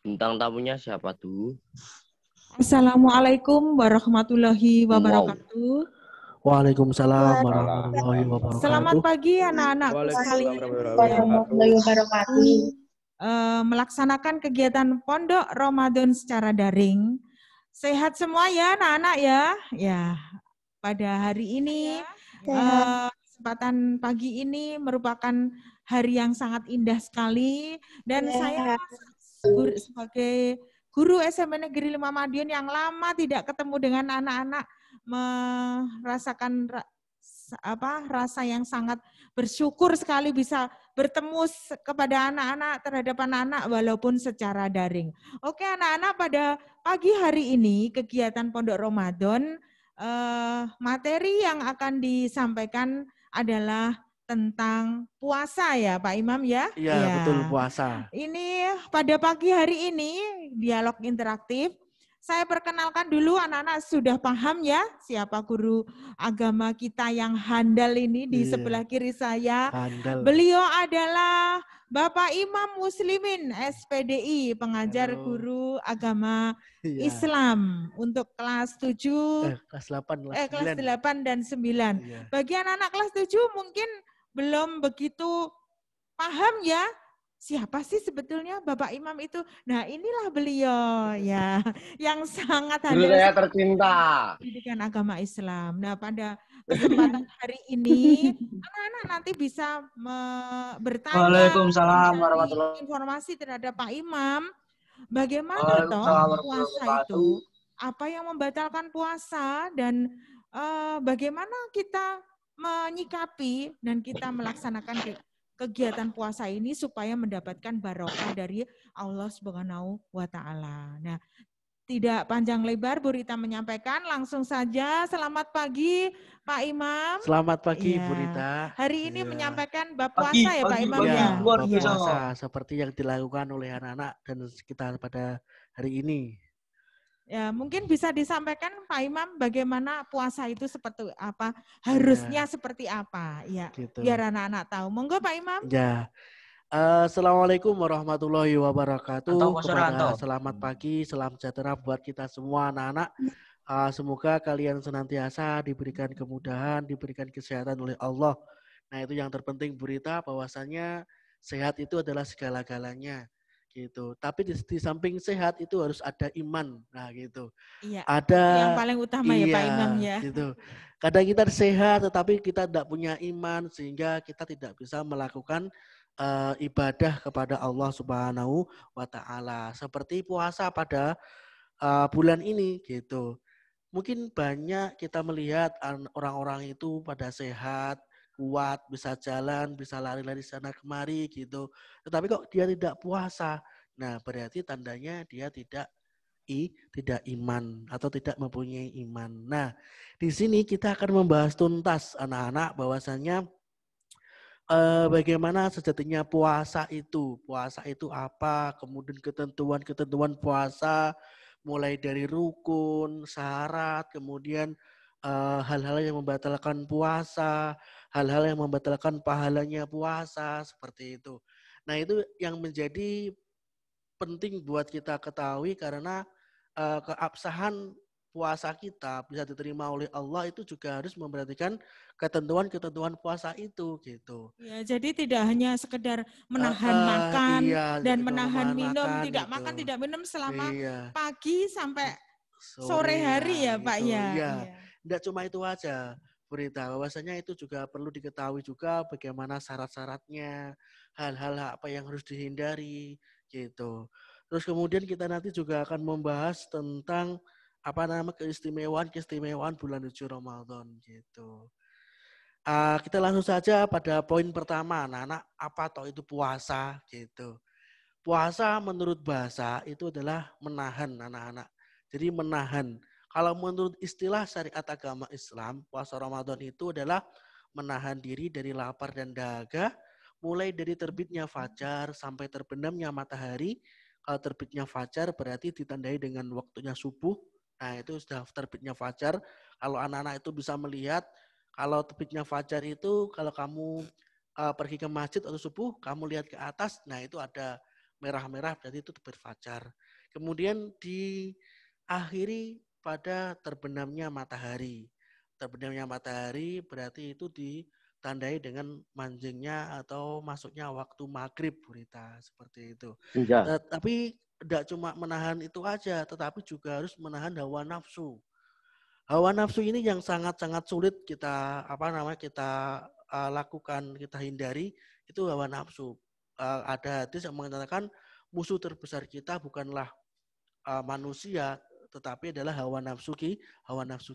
Bintang tamunya siapa tuh? Assalamualaikum warahmatullahi Wow. wabarakatuh. Waalaikumsalam Warahmatullahi warahmatullahi wabarakatuh. Selamat pagi anak-anakku Waalaikumsalam sekalian. warahmatullahi wabarakatuh. Melaksanakan kegiatan pondok Ramadan secara daring. Sehat semua ya anak-anak ya. Ya, pada hari ini kesempatan pagi ini merupakan hari yang sangat indah sekali dan saya sebagai guru SMP Negeri 5 Madiun yang lama tidak ketemu dengan anak-anak merasakan rasa yang sangat bersyukur sekali bisa bertemu kepada anak-anak terhadap anak-anak walaupun secara daring. Oke anak-anak, pada pagi hari ini kegiatan Pondok Ramadan materi yang akan disampaikan adalah tentang puasa ya Pak Imam ya? Iya, betul, puasa. Ini pada pagi hari ini dialog interaktif. Saya perkenalkan dulu, anak-anak sudah paham ya siapa guru agama kita yang handal ini di sebelah kiri saya. Handal. Beliau adalah Bapak Imam Muslimin SPDI, pengajar guru agama Islam untuk kelas 7, kelas 8, kelas 8 dan 9. Bagi anak-anak kelas 7 mungkin belum begitu paham ya, siapa sih sebetulnya Bapak Imam itu? Nah inilah beliau ya, yang sangat Guru saya tercinta. Pendidikan agama Islam. Nah pada kesempatan hari ini, anak-anak nanti bisa bertanya, Waalaikumsalam warahmatullahi informasi terhadap Pak Imam, bagaimana toh puasa itu, apa yang membatalkan puasa, dan bagaimana kita menyikapi dan kita melaksanakan kegiatan puasa ini supaya mendapatkan barokah dari Allah Subhanahu wa Ta'ala. Nah, tidak panjang lebar, Bu Rita menyampaikan, langsung saja. Selamat pagi Pak Imam. Selamat pagi Bu Rita. Hari ini menyampaikan bab puasa ya Pak Imam ya. Bab puasa seperti yang dilakukan oleh anak-anak dan kita pada hari ini. Ya, mungkin bisa disampaikan Pak Imam bagaimana puasa itu seperti apa, harusnya seperti apa, ya, gitu. Biar anak-anak tahu. Monggo Pak Imam. Ya, Assalamualaikum warahmatullahi wabarakatuh. Selamat pagi, salam sejahtera buat kita semua anak-anak. Semoga kalian senantiasa diberikan kemudahan, diberikan kesehatan oleh Allah. Nah itu yang terpenting Bu Rita, bahwasannya sehat itu adalah segala-galanya. Gitu. Tapi di samping sehat itu harus ada iman. Nah, gitu. Iya. Ada yang paling utama ya Pak Imam ya. Gitu. Kadang kita sehat tetapi kita tidak punya iman sehingga kita tidak bisa melakukan ibadah kepada Allah Subhanahu wa Ta'ala. Seperti puasa pada bulan ini gitu. Mungkin banyak kita melihat orang-orang itu pada sehat, kuat, bisa jalan, bisa lari-lari sana kemari gitu. Tetapi kok dia tidak puasa. Nah, berarti tandanya dia tidak iman atau tidak mempunyai iman. Nah, di sini kita akan membahas tuntas anak-anak bahwasannya bagaimana sejatinya puasa itu. Puasa itu apa? Kemudian ketentuan-ketentuan puasa mulai dari rukun, syarat, kemudian hal-hal yang membatalkan puasa, hal-hal yang membatalkan pahalanya puasa, seperti itu. Nah itu yang menjadi penting buat kita ketahui karena keabsahan puasa kita bisa diterima oleh Allah itu juga harus memperhatikan ketentuan-ketentuan puasa itu gitu. Ya, jadi tidak hanya sekedar menahan makan dan menahan minum, tidak gitu. Makan tidak minum selama pagi sampai sore hari ya Pak gitu. ya. Tidak cuma itu aja berita, bahwasanya itu juga perlu diketahui juga bagaimana syarat-syaratnya, hal-hal apa yang harus dihindari gitu. Terus kemudian kita nanti juga akan membahas tentang keistimewaan bulan suci Ramadan gitu. Kita langsung saja pada poin pertama, anak-anak, apa toh itu puasa gitu. Puasa menurut bahasa itu adalah menahan anak-anak. Jadi menahan. Kalau menurut istilah syariat agama Islam, puasa Ramadan itu adalah menahan diri dari lapar dan dahaga, mulai dari terbitnya fajar sampai terbenamnya matahari. Kalau terbitnya fajar berarti ditandai dengan waktunya subuh. Nah itu sudah terbitnya fajar. Kalau anak-anak itu bisa melihat, kalau terbitnya fajar itu kalau kamu pergi ke masjid atau subuh, kamu lihat ke atas, nah itu ada merah-merah berarti itu terbit fajar. Kemudian diakhiri pada terbenamnya matahari. Terbenamnya matahari berarti itu ditandai dengan manjingnya atau masuknya waktu maghrib, Burita, seperti itu. Senja. Tapi tidak cuma menahan itu aja, tetapi juga harus menahan hawa nafsu. Hawa nafsu ini yang sangat-sangat sulit kita kita lakukan, kita hindari, itu hawa nafsu. Ada hadis yang mengatakan musuh terbesar kita bukanlah manusia, tetapi adalah hawa nafsu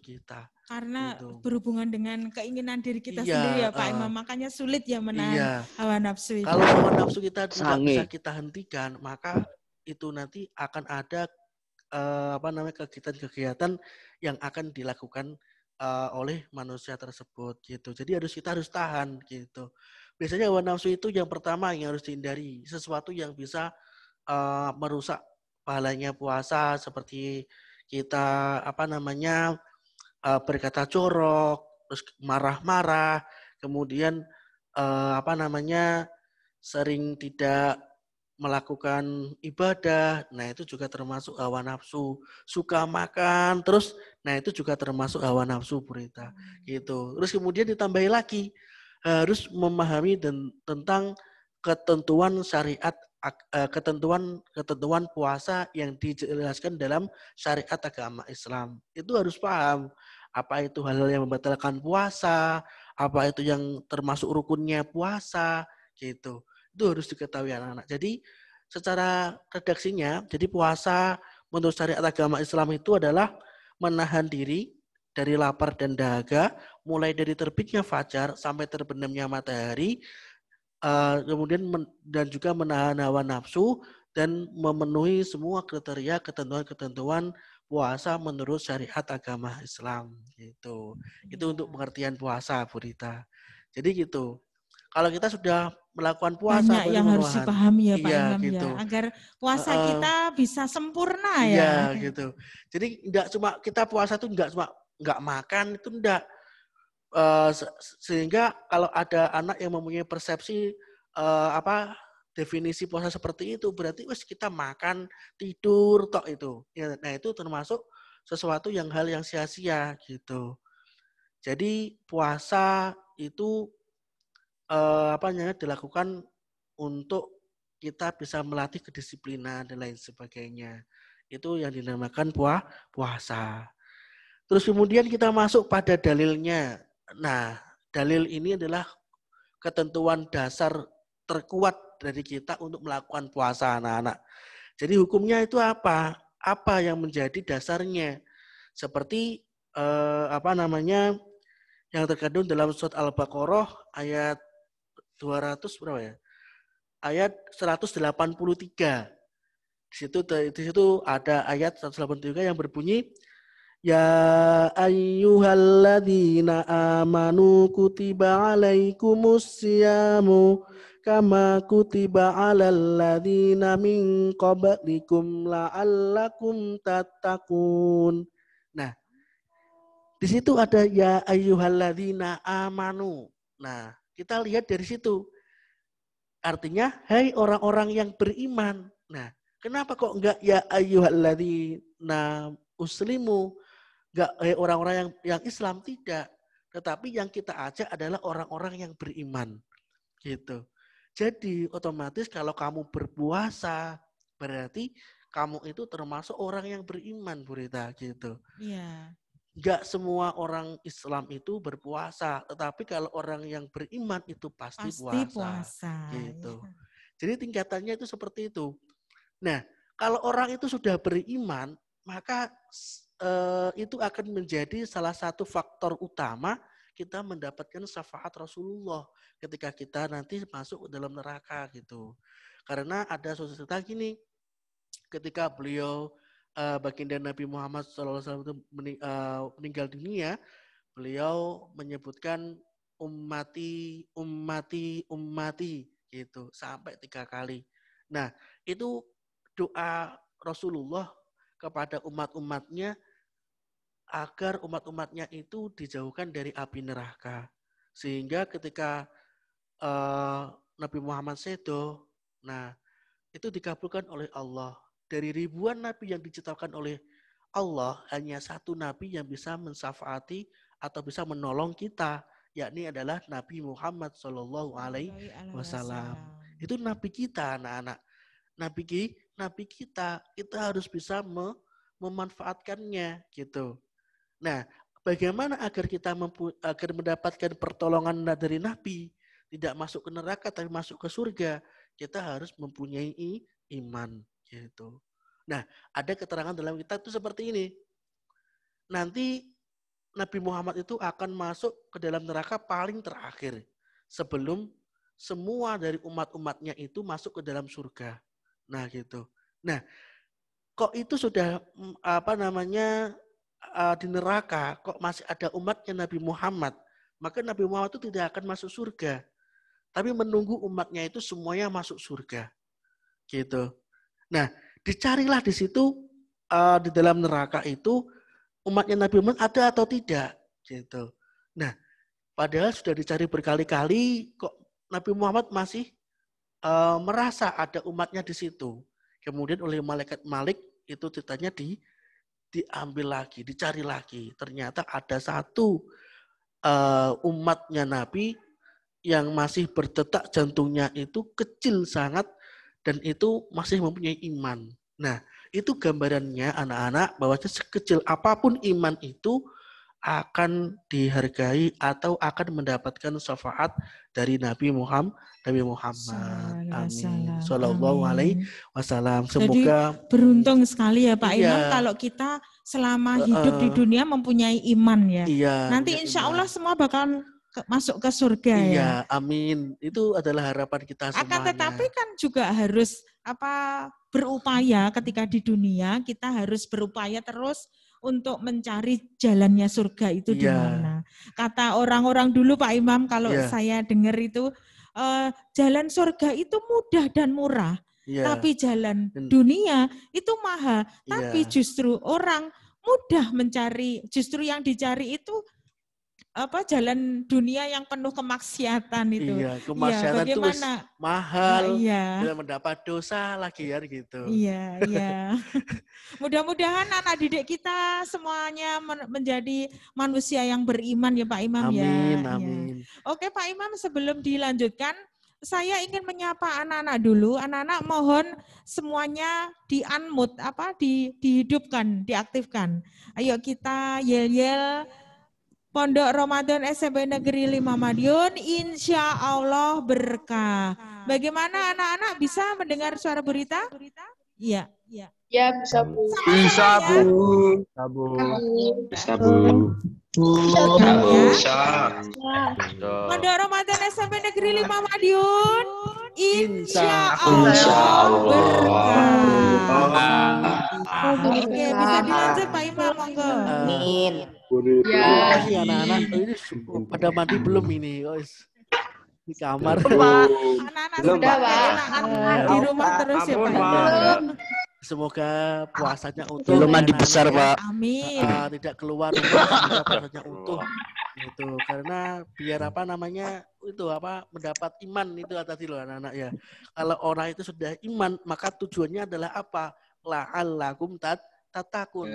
kita. Karena Gitu. berhubungan dengan keinginan diri kita Iya, sendiri ya Pak Imam, makanya sulit ya menahan Iya. hawa nafsu itu. Kalau hawa nafsu kita tidak Sange. bisa kita hentikan, maka itu nanti akan ada kegiatan-kegiatan yang akan dilakukan oleh manusia tersebut gitu. Jadi kita harus tahan gitu. Biasanya hawa nafsu itu yang pertama yang harus dihindari, sesuatu yang bisa merusak pahalanya puasa, seperti kita berkata jorok, terus marah-marah, kemudian sering tidak melakukan ibadah, nah itu juga termasuk hawa nafsu. Suka makan terus, nah itu juga termasuk hawa nafsu, Burita. Gitu. Terus kemudian ditambahi lagi, harus memahami tentang ketentuan syariat, ketentuan puasa yang dijelaskan dalam syariat agama Islam. Itu harus paham apa itu hal-hal yang membatalkan puasa, apa itu yang termasuk rukunnya puasa, gitu. Itu harus diketahui anak-anak. Jadi secara redaksinya, jadi puasa menurut syariat agama Islam itu adalah menahan diri dari lapar dan dahaga, mulai dari terbitnya fajar sampai terbenamnya matahari, kemudian dan juga menahan hawa nafsu dan memenuhi semua kriteria ketentuan-ketentuan puasa menurut syariat agama Islam gitu. Itu untuk pengertian puasa, Burita. Jadi gitu. Kalau kita sudah melakukan puasa banyak yang harus dipahami ya Pak iya, Imam gitu. ya, agar puasa kita bisa sempurna ya. Iya, gitu. Jadi enggak cuma kita puasa itu enggak cuma enggak makan, itu enggak. Sehingga kalau ada anak yang mempunyai persepsi definisi puasa seperti itu, berarti kita makan, tidur tok itu. Ya, nah itu termasuk sesuatu hal yang sia-sia gitu. Jadi puasa itu dilakukan untuk kita bisa melatih kedisiplinan dan lain sebagainya. Itu yang dinamakan puasa. Terus kemudian kita masuk pada dalilnya. Nah, dalil ini adalah ketentuan dasar terkuat dari kita untuk melakukan puasa, anak-anak. Jadi hukumnya itu apa? Apa yang menjadi dasarnya? Seperti yang terkandung dalam surat Al-Baqarah ayat 200 berapa ya? Ayat 183. Di situ ada ayat 183 yang berbunyi, Ya ayyuhalladzina amanu kutiba alaikumus siyamu kama kutiba alal ladzina min qablikum la'allakum tattaqun. Nah, di situ ada ya ayyuhalladzina amanu. Nah, kita lihat dari situ. Artinya, hai orang-orang yang beriman. Nah, kenapa kok enggak ya ayyuhalladzina muslimu? Enggak orang-orang yang Islam, tidak. Tetapi yang kita ajak adalah orang-orang yang beriman. Gitu. Jadi otomatis kalau kamu berpuasa, berarti kamu itu termasuk orang yang beriman, Burita, gitu. Iya. Enggak semua orang Islam itu berpuasa, tetapi kalau orang yang beriman itu pasti puasa. Gitu. Ya. Jadi tingkatannya itu seperti itu. Nah, kalau orang itu sudah beriman, maka itu akan menjadi salah satu faktor utama kita mendapatkan syafaat Rasulullah ketika kita nanti masuk dalam neraka gitu. Karena ada suatu cerita gini, ketika beliau baginda Nabi Muhammad SAW itu meninggal dunia, beliau menyebutkan ummati gitu sampai 3 kali. Nah, itu doa Rasulullah kepada umat-umatnya agar umat-umatnya itu dijauhkan dari api neraka. Sehingga ketika Nabi Muhammad sedo, nah itu dikabulkan oleh Allah. Dari ribuan nabi yang diciptakan oleh Allah, hanya satu nabi yang bisa mensyafaati atau bisa menolong kita, yakni adalah Nabi Muhammad Shallallahu Alaihi Wasallam. Itu nabi kita, anak-anak. Nabi kita harus bisa memanfaatkannya, gitu. Nah, bagaimana agar kita agar mendapatkan pertolongan dari nabi, tidak masuk ke neraka tapi masuk ke surga? Kita harus mempunyai iman, gitu. Nah, ada keterangan dalam kitab itu seperti ini. Nanti Nabi Muhammad itu akan masuk ke dalam neraka paling terakhir sebelum semua dari umat-umatnya itu masuk ke dalam surga. Nah, gitu. Nah, kok itu sudah di neraka, kok masih ada umatnya Nabi Muhammad? Maka Nabi Muhammad itu tidak akan masuk surga. Tapi menunggu umatnya itu semuanya masuk surga. Gitu. Nah, dicarilah di situ di dalam neraka itu umatnya Nabi Muhammad ada atau tidak. Gitu. Nah, padahal sudah dicari berkali-kali, kok Nabi Muhammad masih merasa ada umatnya di situ. Kemudian oleh malaikat Malik itu ceritanya diambil lagi, dicari lagi. Ternyata ada satu umatnya Nabi yang masih berdetak jantungnya itu kecil sangat dan itu masih mempunyai iman. Nah, itu gambarannya anak-anak bahwa sekecil apapun iman itu akan dihargai atau akan mendapatkan syafaat dari Nabi Muhammad. Amin. Sallallahu alaihi wasallam. Semoga jadi beruntung sekali ya Pak Iya. Imam kalau kita selama hidup di dunia mempunyai iman ya. Iya, Nanti punya insya iman. Allah semua bakalan masuk ke surga ya. Iya, amin. Itu adalah harapan kita semuanya. Akan tetapi kan juga harus berupaya ketika di dunia, kita harus berupaya terus untuk mencari jalannya surga itu di mana. Kata orang-orang dulu Pak Imam, kalau saya dengar itu jalan surga itu mudah dan murah. Tapi jalan dunia itu mahal. Tapi justru orang mudah mencari, justru yang dicari itu jalan dunia yang penuh kemaksiatan itu. Iya, kemaksiatan itu mahal, dan mendapat dosa lagi ya gitu. Iya, iya. Mudah-mudahan anak didik kita semuanya menjadi manusia yang beriman ya Pak Imam ya. Amin, amin. Oke Pak Imam, sebelum dilanjutkan, saya ingin menyapa anak-anak dulu. Anak-anak mohon semuanya di-unmute, dihidupkan, diaktifkan. Ayo kita yel-yel. Pondok Ramadan SMP Negeri 5 Madiun, insya Allah berkah. Bagaimana anak-anak bisa mendengar suara berita? Iya. Ya, bisa Bu. Bisa Bu. Bisa Bu. Pondok Ramadan SMP Negeri 5 Madiun, insya Allah berkah. Oke, bisa dilanjut Pak Imam, monggo. Amin. Ya, anak-anak ini pada mandi belum ini, guys? Di kamar. Anak-anak sudah enakan di rumah terus ya Pak. Semoga puasanya utuh. Belum mandi besar Pak. Amin. Tidak keluar rumah, semoga puasanya utuh. Gitu. Karena biar mendapat iman itu tadi loh anak-anak ya. Kalau orang itu sudah iman, maka tujuannya adalah apa? La'allakum tatakun,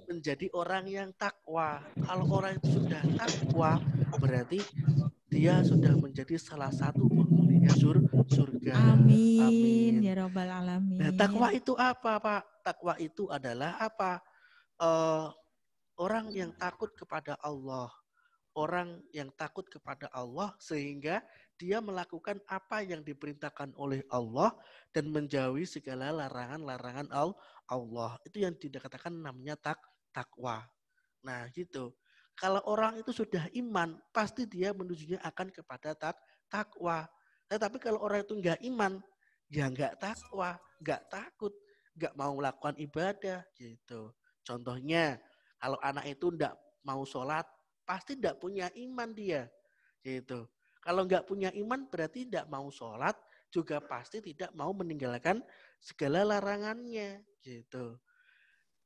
menjadi orang yang takwa. Kalau orang itu sudah takwa, berarti dia sudah menjadi salah satu penghuninya surga. Amin. Ya Rabbal Alamin. Nah, takwa itu apa, Pak? Takwa itu adalah apa? Orang yang takut kepada Allah. Orang yang takut kepada Allah sehingga dia melakukan apa yang diperintahkan oleh Allah dan menjauhi segala larangan-larangan Allah. Itu yang dikatakan namanya takwa. Nah, gitu. Kalau orang itu sudah iman, pasti dia menujunya akan kepada takwa. Tetapi kalau orang itu enggak iman, ya enggak takwa, enggak takut, enggak mau melakukan ibadah gitu. Contohnya, kalau anak itu enggak mau sholat, pasti enggak punya iman dia gitu. Kalau enggak punya iman berarti enggak mau sholat, juga pasti tidak mau meninggalkan segala larangannya gitu.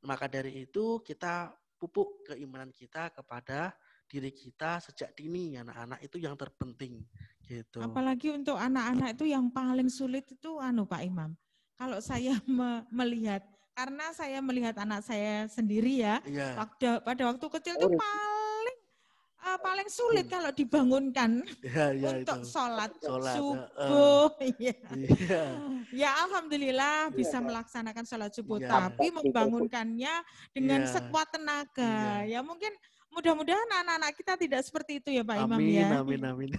Maka dari itu kita pupuk keimanan kita kepada diri kita sejak dini, anak-anak itu yang terpenting gitu. Apalagi untuk anak-anak itu yang paling sulit itu Pak Imam. kalau saya melihat, karena saya melihat anak saya sendiri ya, Iya. pada waktu kecil itu paling sulit kalau dibangunkan Iya itu. untuk sholat Sholat. subuh. Ya. Iya. Ya alhamdulillah bisa melaksanakan sholat subuh, Iya. tapi membangunkannya dengan Iya. sekuat tenaga. Ya mungkin mudah-mudahan anak-anak kita tidak seperti itu ya Pak Imam Amin, ya. amin, amin.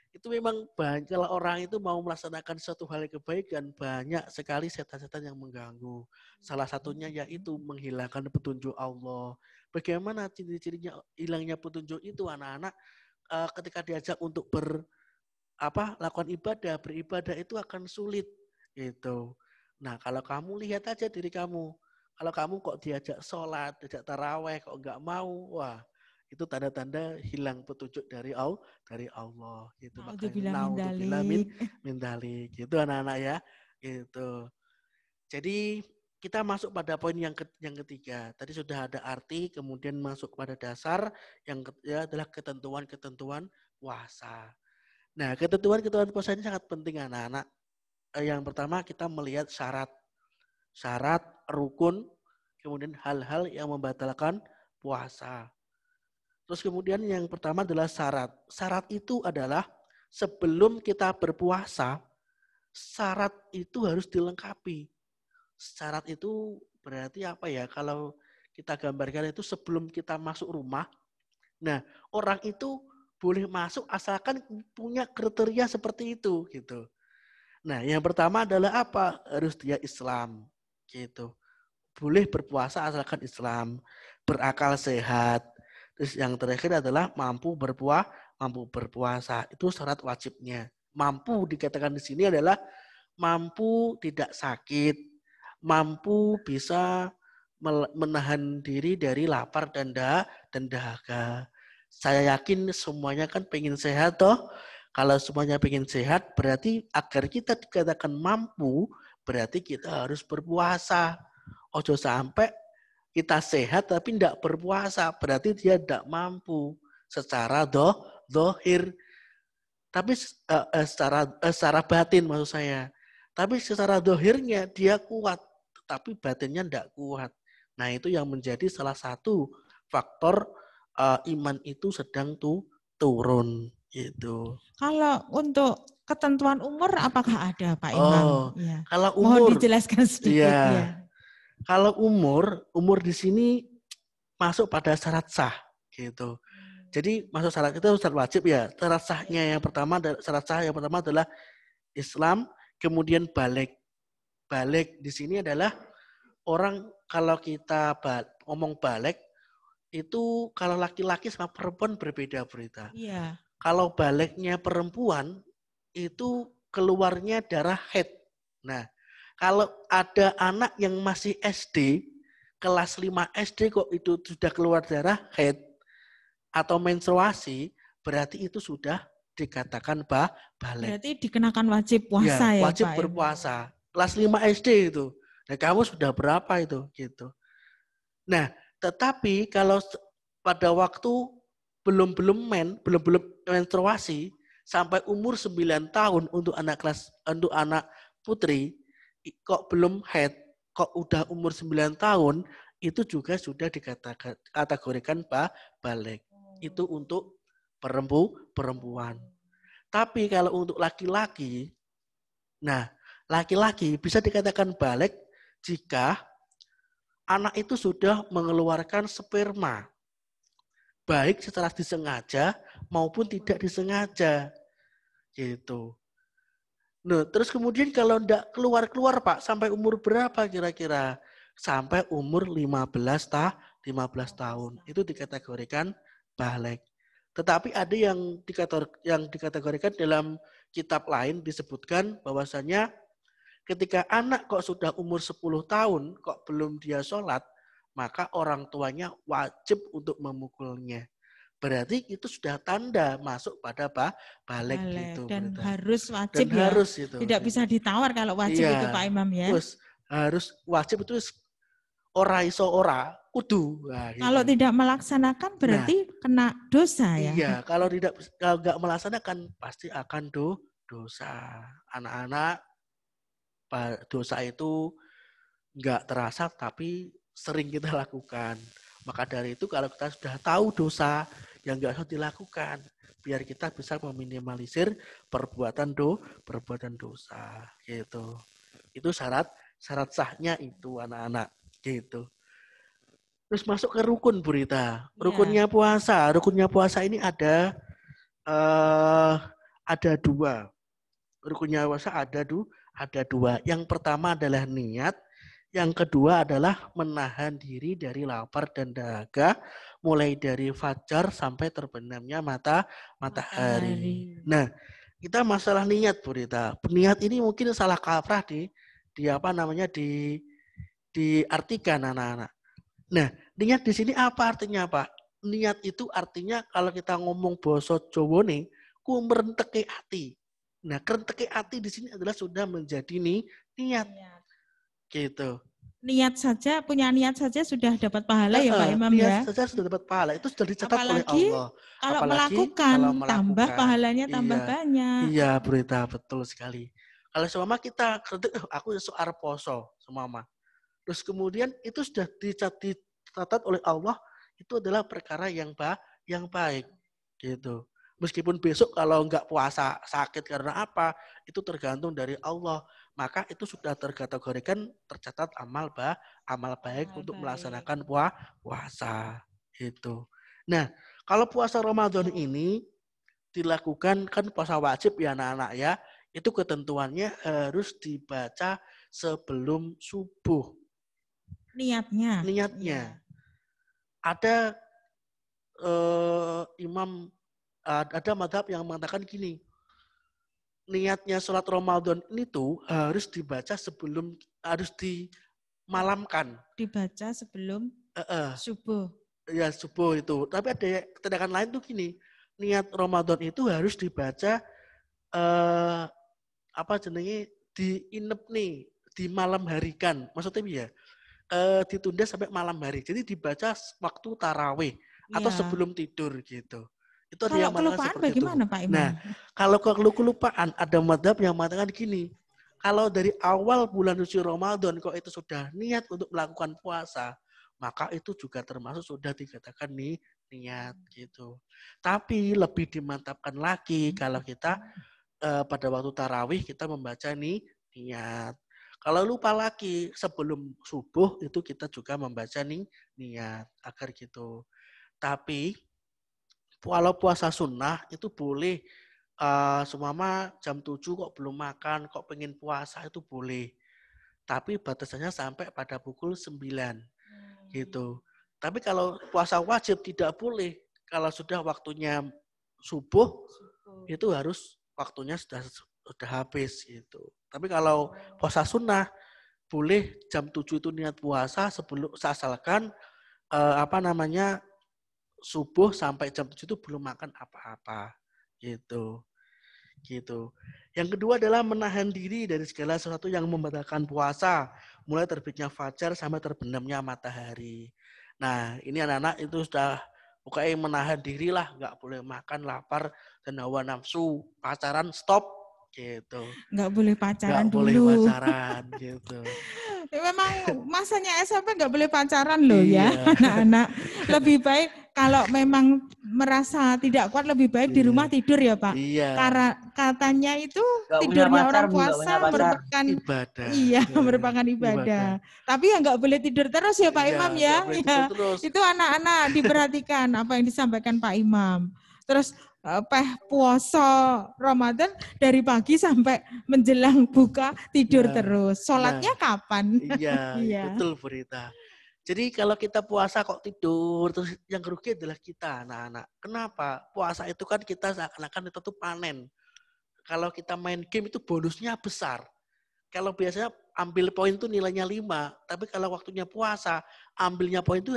Itu memang banyak, kalau orang itu mau melaksanakan suatu hal kebaikan, banyak sekali setan-setan yang mengganggu. Salah satunya yaitu menghilangkan petunjuk Allah. Bagaimana ciri-cirinya hilangnya petunjuk itu? Anak-anak ketika diajak untuk lakukan beribadah itu akan sulit gitu. Nah, kalau kamu lihat aja diri kamu. Kalau kamu kok diajak sholat, diajak taraweh, kok enggak mau, wah, itu tanda-tanda hilang petunjuk dari Allah gitu. Makanya naudzubillah min dzalik gitu anak-anak ya. Gitu. Jadi kita masuk pada poin yang ketiga. Tadi sudah ada arti, kemudian masuk pada dasar yang adalah ketentuan-ketentuan puasa. Nah, ketentuan-ketentuan puasa ini sangat penting anak-anak. Yang pertama kita melihat syarat, rukun, kemudian hal-hal yang membatalkan puasa. Terus kemudian yang pertama adalah syarat. Syarat itu adalah sebelum kita berpuasa, syarat itu harus dilengkapi. Syarat itu berarti apa ya? Kalau kita gambarkan itu sebelum kita masuk rumah, nah orang itu boleh masuk asalkan punya kriteria seperti itu gitu. Nah yang pertama adalah apa? Harus dia Islam gitu. Boleh berpuasa asalkan Islam, berakal sehat. Terus yang terakhir adalah mampu berpuasa. Itu syarat wajibnya. Mampu dikatakan di sini adalah mampu tidak sakit, mampu bisa menahan diri dari lapar dan dahaga. Saya yakin semuanya kan pengen sehat toh. Kalau semuanya pengen sehat berarti agar kita dikatakan mampu berarti kita harus berpuasa. Ojo sampai kita sehat tapi tidak berpuasa, berarti dia tidak mampu secara dohir. Tapi secara batin maksud saya. Tapi secara dohirnya dia kuat, tapi batinnya tidak kuat. Nah itu yang menjadi salah satu faktor iman itu sedang turun. Gitu. Kalau untuk ketentuan umur apakah ada Pak Imam? Ya. Kalau umur, mohon dijelaskan sedikit ya. Kalau umur di sini masuk pada syarat sah gitu. Jadi masuk syarat itu syarat wajib ya. Syarat sahnya syarat sah yang pertama adalah Islam, kemudian balik. Balik di sini adalah orang kalau kita ngomong balik itu kalau laki-laki sama perempuan berbeda berita. Iya. Kalau baliknya perempuan itu keluarnya darah haid. Nah, kalau ada anak yang masih SD, kelas 5 SD kok itu sudah keluar darah haid atau menstruasi, berarti itu sudah dikatakan balik. Berarti dikenakan wajib puasa ya, wajib Pak? Berpuasa. Kelas 5 SD itu. Nah, kamu sudah berapa itu gitu. Nah, tetapi kalau pada waktu belum menstruasi sampai umur 9 tahun untuk anak putri kok belum haid, kok udah umur 9 tahun, itu juga sudah dikategorikan balik. Itu untuk perempuan. Tapi kalau untuk laki-laki, nah laki-laki bisa dikatakan balik jika anak itu sudah mengeluarkan sperma. Baik secara disengaja maupun tidak disengaja. Gitu. Nah, terus kemudian kalau tidak keluar-keluar Pak, sampai umur berapa kira-kira? Sampai umur 15 tahun. Itu dikategorikan balik. Tetapi ada yang dikategorikan dalam kitab lain disebutkan bahwasanya ketika anak kok sudah umur 10 tahun kok belum dia sholat, maka orang tuanya wajib untuk memukulnya. Berarti itu sudah tanda masuk pada balik gitu. Dan berita. Harus wajib dan ya. Harus itu. Tidak bisa ditawar kalau wajib itu Pak Imam ya. Terus harus wajib itu ora iso ora kudu. Nah, gitu. Kalau tidak melaksanakan berarti kena dosa ya. Iya, kalau nggak melaksanakan pasti akan dosa. Anak-anak dosa itu nggak terasa tapi sering kita lakukan. Maka dari itu kalau kita sudah tahu dosa yang nggak usah dilakukan, biar kita bisa meminimalisir perbuatan dosa gitu. Itu syarat sahnya itu anak-anak gitu. Terus masuk ke rukun Bu Rita. Rukunnya puasa ini ada 2. Rukunnya puasa ada 2. Yang pertama adalah niat, yang kedua adalah menahan diri dari lapar dan dahaga mulai dari fajar sampai terbenamnya matahari. Nah, kita masalah niat Bu Rita. Niat ini mungkin salah kaprah diartikan anak-anak. Nah, niat di sini apa artinya, Pak? Niat itu artinya kalau kita ngomong basa Jawa nih, ku merenteke ati. Nah, kerenteke ati di sini adalah sudah menjadi niat. Gitu. Punya niat saja sudah dapat pahala ya Pak Imam niat ya. Saja sudah dapat pahala. Itu sudah dicatat oleh Allah. Kalau melakukan, tambah pahalanya tambah banyak. Iya, Bu Rita, betul sekali. Kalau semama kita aku soal poso semama. Terus kemudian itu sudah dicatat oleh Allah, itu adalah perkara yang baik gitu. Meskipun besok kalau enggak puasa sakit karena apa, itu tergantung dari Allah. Maka itu sudah terkategorikan tercatat amal baik untuk melaksanakan puasa itu. Nah, kalau puasa Ramadan ini dilakukan kan puasa wajib ya anak-anak ya, itu ketentuannya harus dibaca sebelum subuh. Niatnya. Ada ada madhab yang mengatakan gini, niatnya sholat Ramadan itu harus dimalamkan. Dibaca sebelum subuh. Ya subuh itu. Tapi ada ketentuan lain tuh gini, niat Ramadan itu harus dibaca diinep nih, di malam harikan. Maksudnya ya, ditunda sampai malam hari. Jadi dibaca waktu tarawih atau sebelum tidur gitu. Itu ada yang mengatakan seperti bagaimana, itu. Pak Imam? Nah, kalau kelupaan ada madhab yang mengatakan gini, kalau dari awal bulan suci Ramadan kok itu sudah niat untuk melakukan puasa, maka itu juga termasuk sudah dikatakan niat gitu. Tapi lebih dimantapkan lagi kalau kita pada waktu tarawih kita membaca niat. Kalau lupa lagi sebelum subuh itu kita juga membaca niat agar gitu. Tapi kalau puasa sunnah itu boleh semama jam 7 kok belum makan, kok pengen puasa itu boleh. Tapi batasannya sampai pada pukul 9 gitu. Tapi kalau puasa wajib tidak boleh. Kalau sudah waktunya subuh itu harus waktunya sudah habis gitu. Tapi kalau puasa sunnah boleh jam 7 itu niat puasa sebelum asalkan subuh sampai jam 7 itu belum makan apa-apa gitu. Yang kedua adalah menahan diri dari segala sesuatu yang membatalkan puasa, mulai terbitnya fajar sampai terbenamnya matahari. Nah, ini anak-anak itu sudah pokoknya menahan diri lah, nggak boleh makan, lapar, dan hawa nafsu. Pacaran stop gitu. Nggak boleh pacaran nggak dulu. Boleh pacaran gitu. Memang masanya SMP nggak boleh pacaran loh ya anak-anak. Lebih baik kalau memang merasa tidak kuat lebih baik di rumah tidur ya Pak. Iya. Karena katanya itu Gak tidurnya pacar, orang puasa merupakan ibadah. Iya, merupakan ibadah. Tapi ya nggak boleh tidur terus ya Pak Imam ya. Itu anak-anak diperhatikan apa yang disampaikan Pak Imam. Terus puasa Ramadan dari pagi sampai menjelang buka tidur terus. Sholatnya kapan? Iya, betul Bu Rita. Jadi kalau kita puasa kok tidur, terus yang rugi adalah kita anak-anak. Kenapa? Puasa itu kan kita seakan-akan itu tuh panen. Kalau kita main game itu bonusnya besar. Kalau biasanya ambil poin itu nilainya 5, tapi kalau waktunya puasa, ambilnya poin itu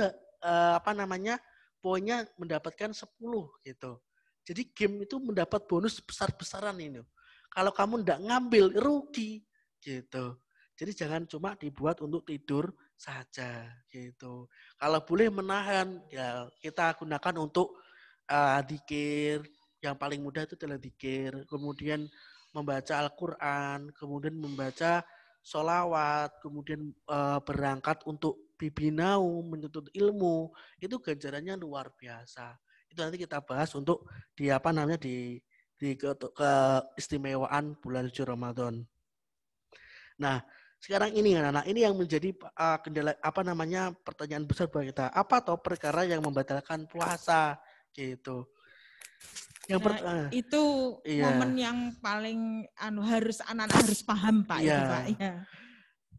poinnya mendapatkan 10 gitu. Jadi game itu mendapat bonus besar-besaran ini. Kalau kamu tidak ngambil, rugi gitu. Jadi jangan cuma dibuat untuk tidur saja gitu. Kalau boleh menahan, ya kita gunakan untuk dzikir. Yang paling mudah itu adalah dzikir. Kemudian membaca Al-Quran, kemudian membaca sholawat, kemudian berangkat untuk bibinau, menuntut ilmu, itu ganjarannya luar biasa. Itu nanti kita bahas untuk di keistimewaan bulan suci Ramadan. Nah, sekarang ini anak-anak, ini yang menjadi kendala pertanyaan besar bagi kita. Apa toh perkara yang membatalkan puasa gitu. Itu momen yang paling harus anak-anak harus paham Pak itu Pak. Iya.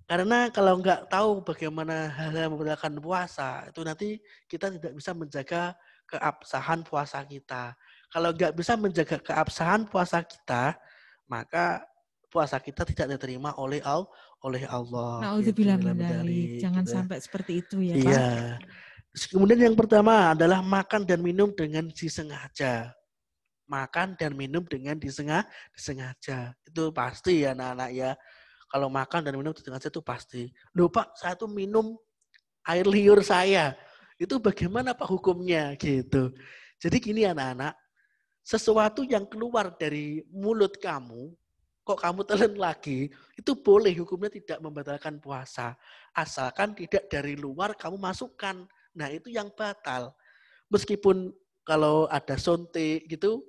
Karena kalau nggak tahu bagaimana hal-hal yang membatalkan puasa, itu nanti kita tidak bisa menjaga keabsahan puasa kita. Kalau nggak bisa menjaga keabsahan puasa kita, maka puasa kita tidak diterima oleh Allah. Nauzubillah min dzalik. Jangan sampai seperti itu ya Pak. Iya. Kemudian yang pertama adalah makan dan minum dengan disengaja. Makan dan minum dengan disengaja. Itu pasti ya anak-anak ya. Kalau makan dan minum disengaja itu pasti. Loh Pak, saya tuh minum air liur saya. Itu bagaimana Pak hukumnya gitu. Jadi gini anak-anak, sesuatu yang keluar dari mulut kamu, kok kamu telan lagi, itu boleh hukumnya tidak membatalkan puasa. Asalkan tidak dari luar kamu masukkan. Nah itu yang batal. Meskipun kalau ada sonte gitu,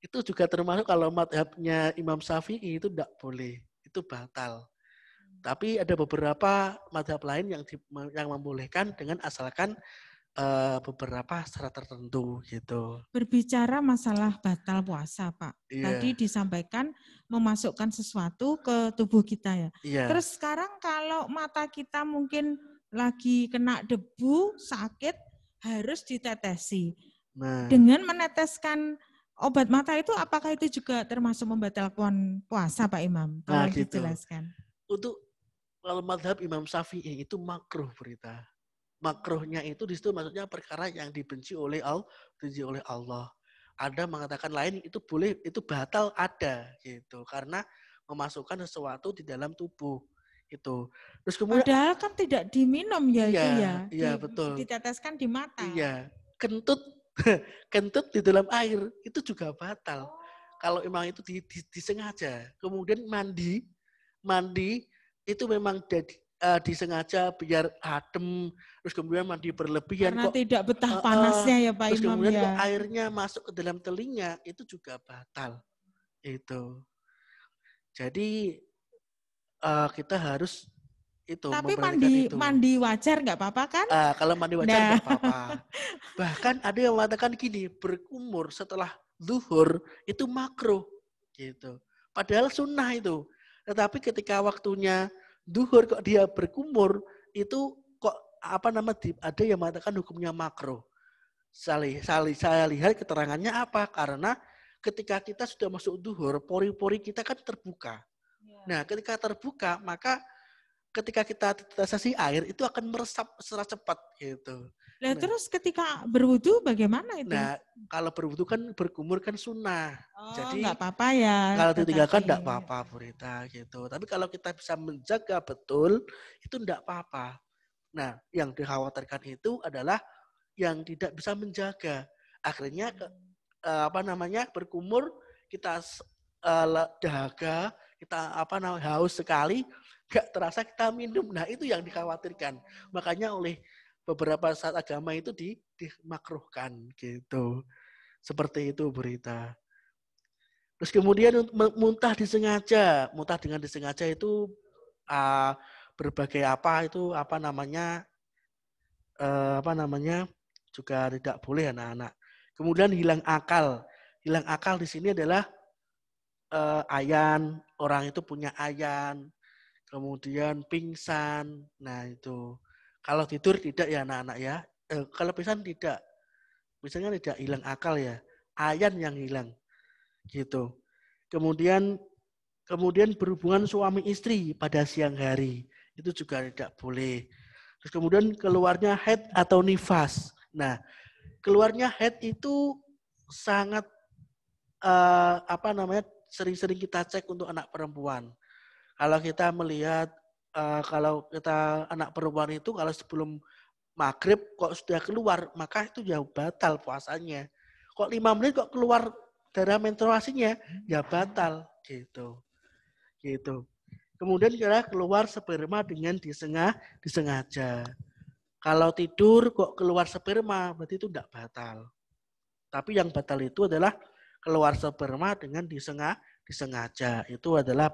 itu juga termasuk kalau madhabnya Imam Syafi'i itu tidak boleh. Itu batal. Tapi ada beberapa madhab lain yang membolehkan dengan asalkan beberapa syarat tertentu gitu. Berbicara masalah batal puasa Pak, tadi disampaikan memasukkan sesuatu ke tubuh kita ya. Terus sekarang kalau mata kita mungkin lagi kena debu, sakit, harus ditetesi. Dengan meneteskan obat mata itu apakah itu juga termasuk membatalkan puasa Pak Imam? Tolong dijelaskan. Untuk kalau madhab Imam Syafi'i itu makruh berita. Makruhnya itu di situ maksudnya perkara yang dibenci oleh Allah. Ada mengatakan lain itu boleh, itu batal ada gitu karena memasukkan sesuatu di dalam tubuh itu. Terus kemudian padahal kan tidak diminum ya itu ya. Iya betul. Diteteskan di mata. Iya, kentut di dalam air itu juga batal. Kalau emang itu disengaja. Kemudian mandi itu memang disengaja biar adem, terus kemudian mandi berlebihan karena tidak betah panasnya ya Pak terus Imam kemudian ya. kok airnya masuk ke dalam telinga itu juga batal. Itu. Jadi kita harus itu. Tapi mandi wajar nggak apa-apa kan? Kalau mandi wajar nggak apa-apa. Bahkan ada yang mengatakan gini, berkumur setelah zuhur itu makruh gitu. Padahal sunnah itu. Tetapi ketika waktunya zuhur kok dia berkumur, itu kok ada yang mengatakan hukumnya makruh. Saya lihat keterangannya apa? Karena ketika kita sudah masuk zuhur, pori-pori kita kan terbuka. Nah, ketika terbuka, maka ketika kita tetes air itu akan meresap secara cepat gitu. Nah, terus ketika berwudu bagaimana itu? Nah, kalau berwudu kan berkumur kan sunnah. Jadi nggak apa-apa ya. Kalau ditinggalkan nggak apa-apa Burita gitu. Tapi kalau kita bisa menjaga betul itu nggak apa-apa. Nah, yang dikhawatirkan itu adalah yang tidak bisa menjaga. Akhirnya berkumur, kita dahaga, kita haus sekali, nggak terasa kita minum. Nah, itu yang dikhawatirkan. Makanya oleh beberapa saat agama itu dimakruhkan gitu. Seperti itu berita. Terus kemudian muntah disengaja. Muntah dengan disengaja itu berbagai juga tidak boleh anak-anak. Kemudian hilang akal. Hilang akal di sini adalah ayan, orang itu punya ayan. Kemudian pingsan. Nah, itu. Kalau tidur tidak ya anak-anak ya. Kalau pingsan tidak. Misalnya tidak hilang akal ya. Ayan yang hilang. Gitu. Kemudian berhubungan suami istri pada siang hari. Itu juga tidak boleh. Terus kemudian keluarnya haid atau nifas. Nah, keluarnya haid itu sangat sering-sering kita cek untuk anak perempuan. Kalau kita melihat kalau kita anak perempuan itu kalau sebelum maghrib kok sudah keluar, maka itu ya batal puasanya. Kok 5 menit kok keluar darah menstruasinya, ya batal gitu. Kemudian kira keluar sperma dengan disengaja. Kalau tidur kok keluar sperma, berarti itu tidak batal. Tapi yang batal itu adalah keluar sperma dengan disengaja. Itu adalah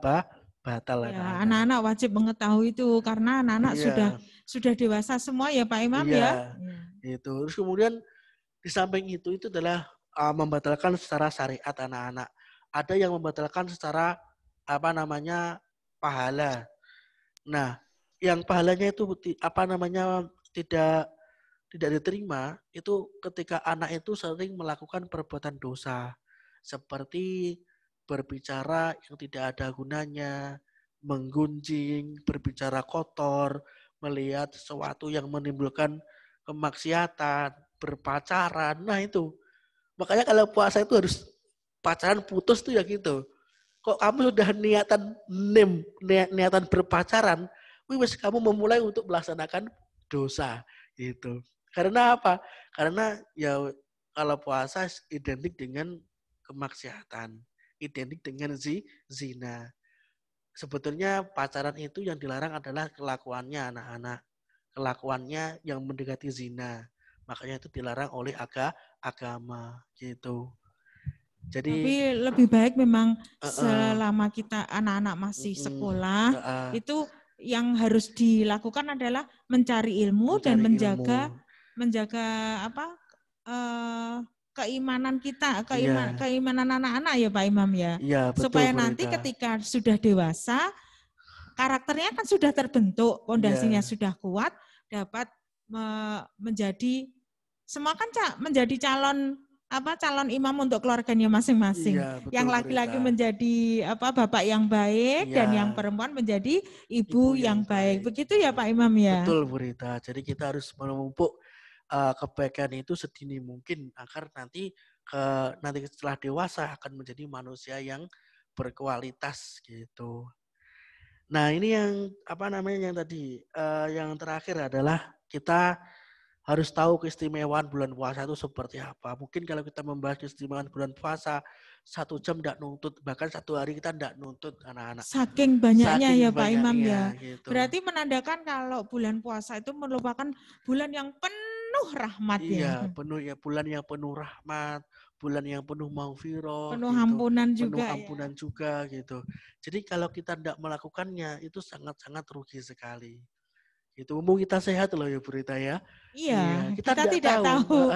batal. Ya, anak-anak wajib mengetahui itu karena anak-anak sudah dewasa semua ya Pak Imam ya. Itu. Terus kemudian di samping itu adalah membatalkan secara syariat anak-anak. Ada yang membatalkan secara pahala. Nah, yang pahalanya itu tidak diterima itu ketika anak itu sering melakukan perbuatan dosa seperti berbicara yang tidak ada gunanya, menggunjing, berbicara kotor, melihat sesuatu yang menimbulkan kemaksiatan, berpacaran. Nah itu. Makanya kalau puasa itu harus pacaran putus tuh ya gitu. Kok kamu sudah niatan berpacaran, kamu memulai untuk melaksanakan dosa gitu. Karena apa? Karena ya kalau puasa identik dengan kemaksiatan, identik dengan zina. Sebetulnya pacaran itu yang dilarang adalah kelakuannya anak-anak. Kelakuannya yang mendekati zina. Makanya itu dilarang oleh agama gitu. Jadi, tapi lebih baik memang selama kita anak-anak masih sekolah itu yang harus dilakukan adalah mencari ilmu dan menjaga keimanan kita, keimanan anak-anak ya Pak Imam ya. Betul, supaya nanti ketika sudah dewasa karakternya kan sudah terbentuk, pondasinya sudah kuat, dapat menjadi semua kan menjadi calon imam untuk keluarganya masing-masing. Yang laki-laki menjadi bapak yang baik dan yang perempuan menjadi ibu yang baik. Begitu ya Pak Imam ya. Betul Bu Rita. Jadi kita harus menumpuk kebaikan itu sedini mungkin agar nanti setelah dewasa akan menjadi manusia yang berkualitas gitu. Nah, ini yang yang tadi yang terakhir adalah kita harus tahu keistimewaan bulan puasa itu seperti apa. Mungkin kalau kita membahas keistimewaan bulan puasa 1 jam tidak nuntut, bahkan 1 hari kita tidak nuntut anak-anak. Saking banyaknya ya Pak Imam ya. Gitu. Berarti menandakan kalau bulan puasa itu merupakan bulan yang penuh rahmat ya. Iya, bulan yang penuh rahmat, bulan yang penuh maghfirah, penuh ampunan juga. Penuh ampunan juga gitu. Jadi kalau kita tidak melakukannya itu sangat-sangat rugi sekali. Itu umum kita sehat loh ya Bu Rita ya. Iya, kita tidak tahu.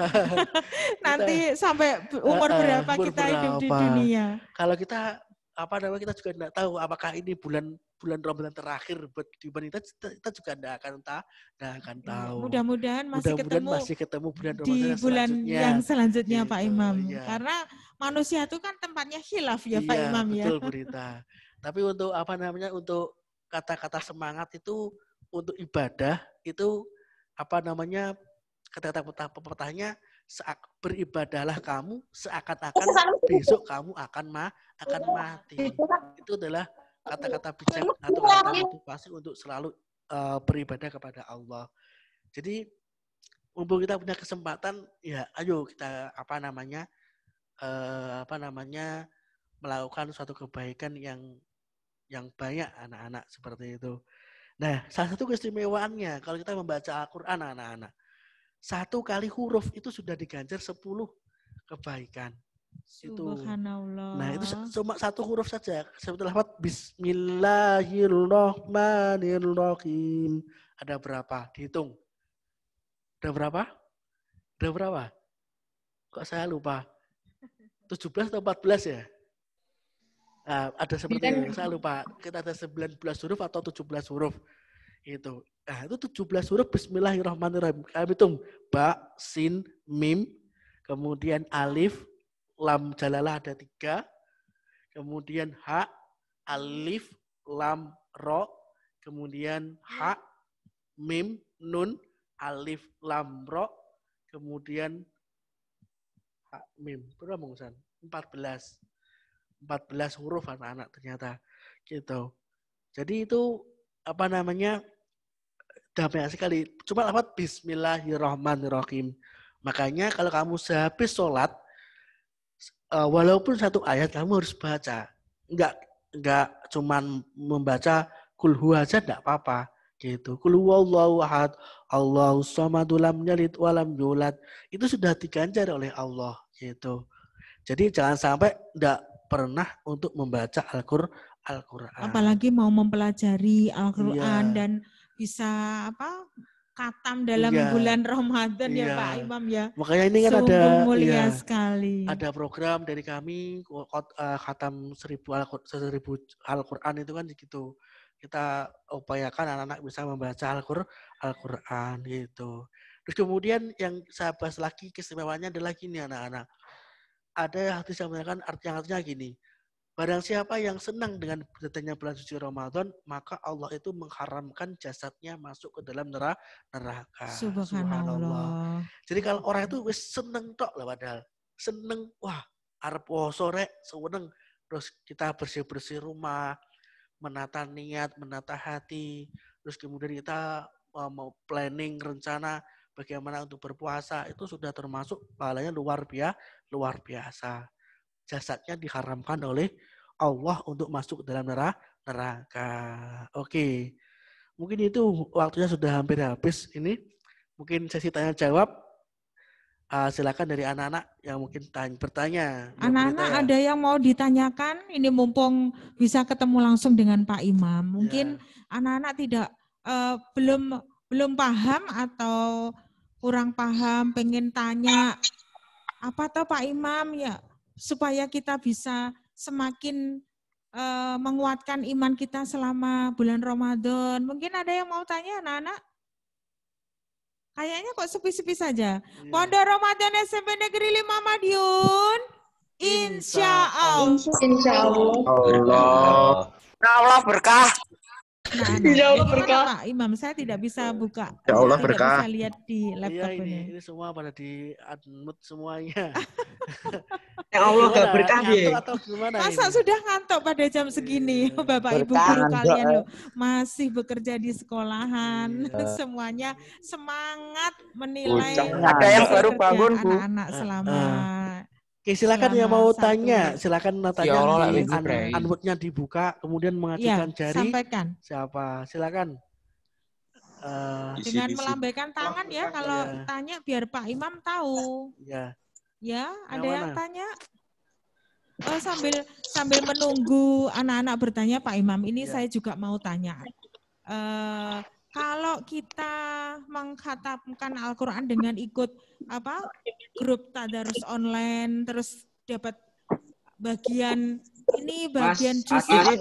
Nanti sampai umur berapa kita hidup di dunia. Kalau kita kita juga tidak tahu apakah ini bulan Ramadan terakhir buat di kita juga tidak akan tahu. Mudah-mudahan masih ketemu bulan Ramadan di bulan yang selanjutnya gitu, Pak Imam. Ya. Karena manusia itu kan tempatnya khilaf ya Pak Imam ya. Betul Bu Rita. Tapi untuk untuk kata-kata semangat itu untuk ibadah itu kata-kata pepatahnya beribadahlah kamu seakan-akan besok kamu akan mati. Itu adalah kata-kata bijak atau kata motivasi untuk selalu beribadah kepada Allah. Jadi mumpung kita punya kesempatan ya ayo kita melakukan suatu kebaikan yang banyak anak-anak seperti itu. Nah, salah satu keistimewaannya kalau kita membaca Al-Quran anak-anak, 1 kali huruf itu sudah diganjar 10 kebaikan. Subhanallah. Nah, itu cuma 1 huruf saja. Seperti lafaz Bismillahirrahmanirrahim. Ada berapa? Dihitung. Ada berapa? Kok saya lupa? 17 atau 14 ya? Nah, ada seperti itu, saya lupa. Kita ada 19 huruf atau 17 huruf. Itu. Nah, itu 17 huruf Bismillahirrahmanirrahim. Kami hitung ba, sin, mim, kemudian alif, lam jalalah ada 3, kemudian ha, alif, lam, ro, kemudian ha, mim, nun, alif, lam, ro, kemudian ha, mim. Berapa Bungsan? 14 huruf anak-anak ternyata gitu. Jadi itu damai sekali. Cuma lafaz Bismillahirrahmanirrahim. Makanya kalau kamu sehabis sholat, walaupun 1 ayat kamu harus baca. Enggak cuman membaca kul huwa aja enggak apa-apa gitu. Kul huwallahu ahad, Allahus samadu lam yalid walam yulad. Itu sudah diganjar oleh Allah gitu. Jadi jangan sampai enggak pernah untuk membaca Al-Qur'an. Apalagi mau mempelajari Al-Qur'an Iya. dan bisa khatam dalam bulan Ramadan ya Pak Iya. Imam ya. Makanya ini kan Sungguh ada mulia sekali. ada program dari kami khatam 1000 Al-Qur'an itu kan gitu. Kita upayakan anak-anak bisa membaca Al-Qur'an gitu. Terus kemudian yang saya bahas lagi keistimewaannya adalah gini anak-anak. Ada hadis yang mengatakan artinya gini. Barang siapa yang senang dengan datangnya bulan suci Ramadan, maka Allah itu mengharamkan jasadnya masuk ke dalam neraka. Subhanallah. Jadi kalau orang itu wis seneng tok lah padahal. Seneng, wah arep poso rek, seneng. Terus kita bersih-bersih rumah, menata niat, menata hati. Terus kemudian kita mau planning rencana bagaimana untuk berpuasa, itu sudah termasuk pahalanya luar biasa. Jasadnya diharamkan oleh Allah untuk masuk ke dalam neraka. Oke. Mungkin itu waktunya sudah hampir habis ini. Mungkin sesi tanya jawab. Silakan dari anak-anak yang mungkin bertanya. Anak-anak ada yang mau ditanyakan? Ini mumpung bisa ketemu langsung dengan Pak Imam. Mungkin anak-anak tidak belum paham atau kurang paham, pengen tanya apa toh Pak Imam ya, supaya kita bisa semakin menguatkan iman kita selama bulan Ramadan. Mungkin ada yang mau tanya anak-anak? Kayaknya kok sepi-sepi saja. Pondok Ramadan SMP Negeri 5 Madiun. Insya Allah. Insya Allah. Allah berkah. Insya Allah berkah. Pak Imam, saya tidak bisa buka. Ya Allah tidak berkah. bisa lihat di laptop ini semua pada di unmute semuanya. Ya Allah gak berkah ya. Atau gimana Masa ini? sudah ngantuk pada jam segini, Bapak Ibu guru kalian loh, masih bekerja di sekolahan, semuanya semangat menilai Ada yang baru bangun, Bu. anak-anak selama. Oke, silakan yang mau tanya, satu- silakan tanya unmute-nya dibuka, kemudian mengacungkan jari. Sampaikan. Siapa? Silakan. Dengan melambaikan tangan ya, kalau tanya biar Pak Imam tahu. Ya. Ya, ada yang tanya? Oh, sambil menunggu anak-anak bertanya, Pak Imam, ini saya juga mau tanya. Kalau kita mengkhatamkan Al-Quran dengan ikut grup tadarus online, terus dapat bagian juz 1,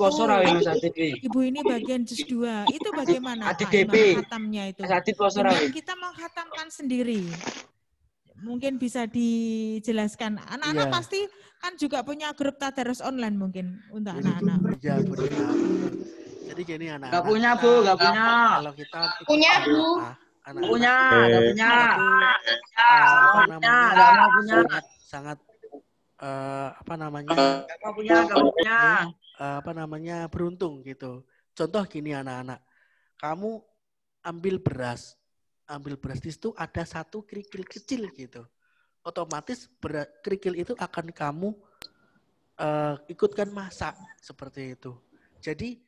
Ibu ini bagian juz 2, itu bagaimana Pak Imam khatamnya itu? Dengan kita mengkhatamkan sendiri. Mungkin bisa dijelaskan. Anak-anak pasti kan juga punya grup tadarus online mungkin untuk anak-anak. Ya, jadi gini anak-anak. Gak punya, Bu, gak punya. Kalau kita punya, Bu. Punya, gak punya. Sangat beruntung gitu. Contoh gini anak-anak. Kamu ambil beras di situ ada satu kerikil kecil gitu. Otomatis kerikil itu akan kamu ikutkan masak seperti itu. Jadi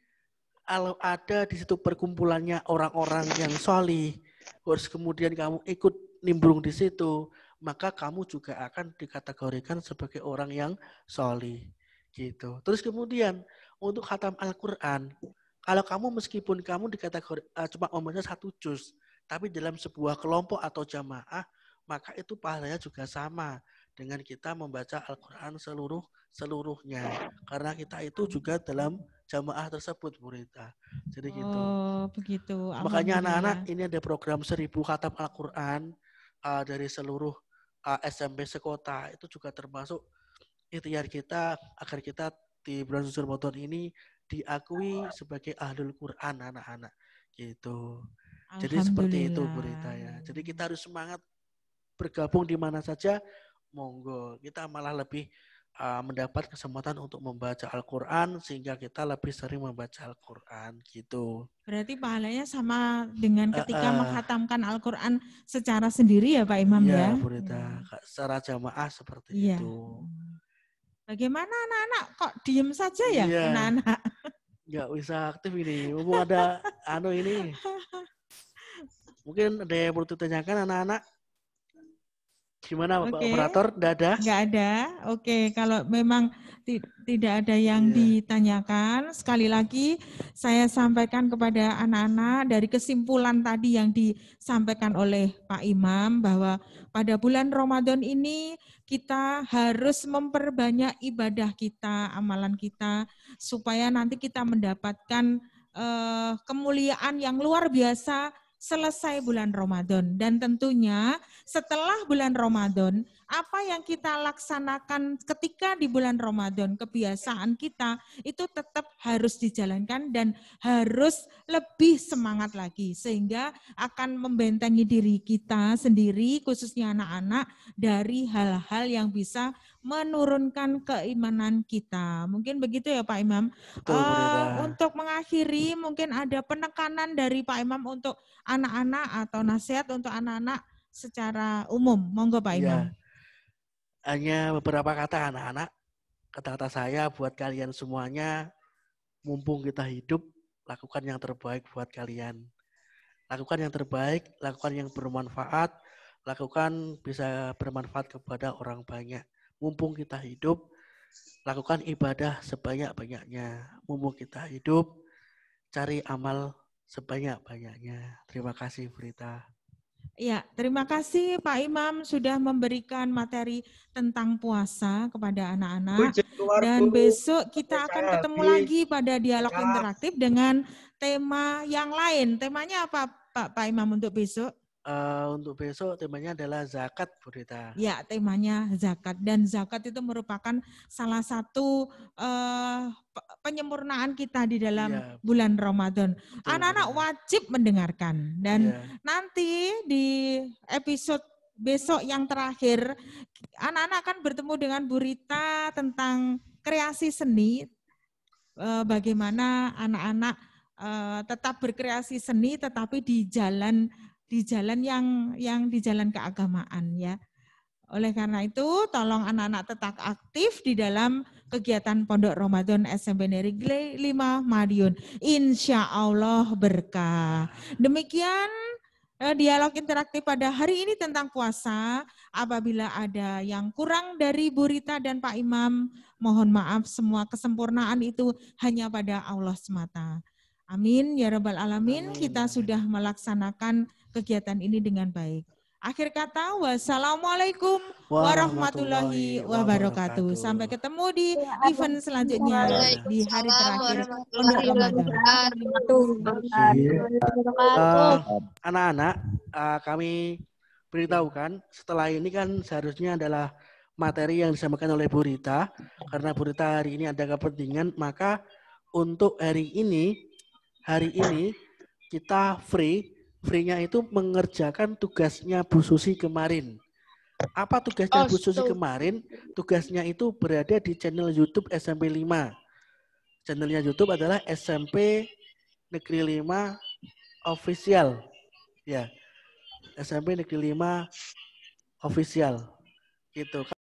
kalau ada di situ perkumpulannya orang-orang yang sholih, terus kemudian kamu ikut nimbrung di situ, maka kamu juga akan dikategorikan sebagai orang yang sholih gitu. Terus kemudian untuk khatam Al-Quran, kalau kamu meskipun kamu dikategori cuma membaca 1 juz, tapi dalam sebuah kelompok atau jamaah, maka itu pahalanya juga sama dengan kita membaca Al-Quran seluruhnya. Karena kita itu juga dalam jamaah tersebut, Bu Rita. Jadi gitu. Oh, begitu. Makanya anak-anak ini ada program 1000 khatam Al-Quran dari seluruh SMP sekota. Itu juga termasuk ikhtiar kita agar kita di bulan suci Ramadan ini diakui sebagai ahlul Quran anak-anak. Gitu. Jadi seperti itu, Bu Rita ya. Jadi kita harus semangat bergabung di mana saja, monggo. Kita malah lebih mendapat kesempatan untuk membaca Al-Quran sehingga kita lebih sering membaca Al-Quran gitu. Berarti pahalanya sama dengan ketika menghatamkan Al-Quran secara sendiri ya Pak Imam ya? Iya, Bu Rita. Secara jamaah seperti itu. Bagaimana anak-anak? Kok diem saja ya anak-anak? nggak bisa aktif ini. Mumpung ada ini. Mungkin ada yang perlu ditanyakan anak-anak. Gimana Bapak Oke. Operator? Nggak ada? Nggak ada. Oke, kalau memang tidak ada yang ditanyakan, sekali lagi saya sampaikan kepada anak-anak dari kesimpulan tadi yang disampaikan oleh Pak Imam bahwa pada bulan Ramadan ini kita harus memperbanyak ibadah kita, amalan kita, supaya nanti kita mendapatkan kemuliaan yang luar biasa selesai bulan Ramadan. Dan tentunya setelah bulan Ramadan, apa yang kita laksanakan ketika di bulan Ramadan, kebiasaan kita itu tetap harus dijalankan dan harus lebih semangat lagi, sehingga akan membentengi diri kita sendiri, khususnya anak-anak, dari hal-hal yang bisa menurunkan keimanan kita. Mungkin begitu ya Pak Imam. Betul, Bu Rita. Untuk mengakhiri, mungkin ada penekanan dari Pak Imam untuk anak-anak atau nasihat untuk anak-anak secara umum. Monggo Pak Imam. Ya, hanya beberapa kata anak-anak. Kata-kata saya buat kalian semuanya, mumpung kita hidup, lakukan yang terbaik buat kalian. Lakukan yang terbaik, lakukan yang bermanfaat, lakukan bisa bermanfaat kepada orang banyak. Mumpung kita hidup, lakukan ibadah sebanyak-banyaknya. Mumpung kita hidup, cari amal sebanyak-banyaknya. Terima kasih, Berita. Ya, terima kasih Pak Imam sudah memberikan materi tentang puasa kepada anak-anak. Dan besok kita akan ketemu lagi pada dialog interaktif dengan tema yang lain. Temanya apa Pak Imam untuk besok? Untuk besok temanya adalah zakat, Bu Rita. Ya, temanya zakat. Dan zakat itu merupakan salah satu penyempurnaan kita di dalam bulan Ramadan. Anak-anak wajib mendengarkan. Dan nanti di episode besok yang terakhir, anak-anak akan bertemu dengan Bu Rita tentang kreasi seni. Bagaimana anak-anak tetap berkreasi seni tetapi di jalan yang di jalan keagamaan ya. Oleh karena itu, tolong anak-anak tetap aktif di dalam kegiatan Pondok Ramadan SMP Negeri 5 Madiun. Insya Allah berkah. Demikian dialog interaktif pada hari ini tentang puasa. Apabila ada yang kurang dari Bu Rita dan Pak Imam, mohon maaf, semua kesempurnaan itu hanya pada Allah semata. Amin ya rabbal alamin. Kita sudah melaksanakan kegiatan ini dengan baik. Akhir kata, wassalamualaikum warahmatullahi wabarakatuh. Sampai ketemu di event selanjutnya di hari terakhir Pondok Ramadan. Anak-anak, kami beritahukan setelah ini kan seharusnya adalah materi yang disampaikan oleh Bu Rita. Karena Bu Rita hari ini ada kepentingan, maka untuk hari ini kita free-nya itu mengerjakan tugasnya Bu Susi kemarin. Apa tugasnya Bu Susi kemarin? Tugasnya itu berada di channel YouTube SMP 5. Channelnya YouTube adalah SMP Negeri 5 Official. Ya. SMP Negeri 5 Official. Gitu.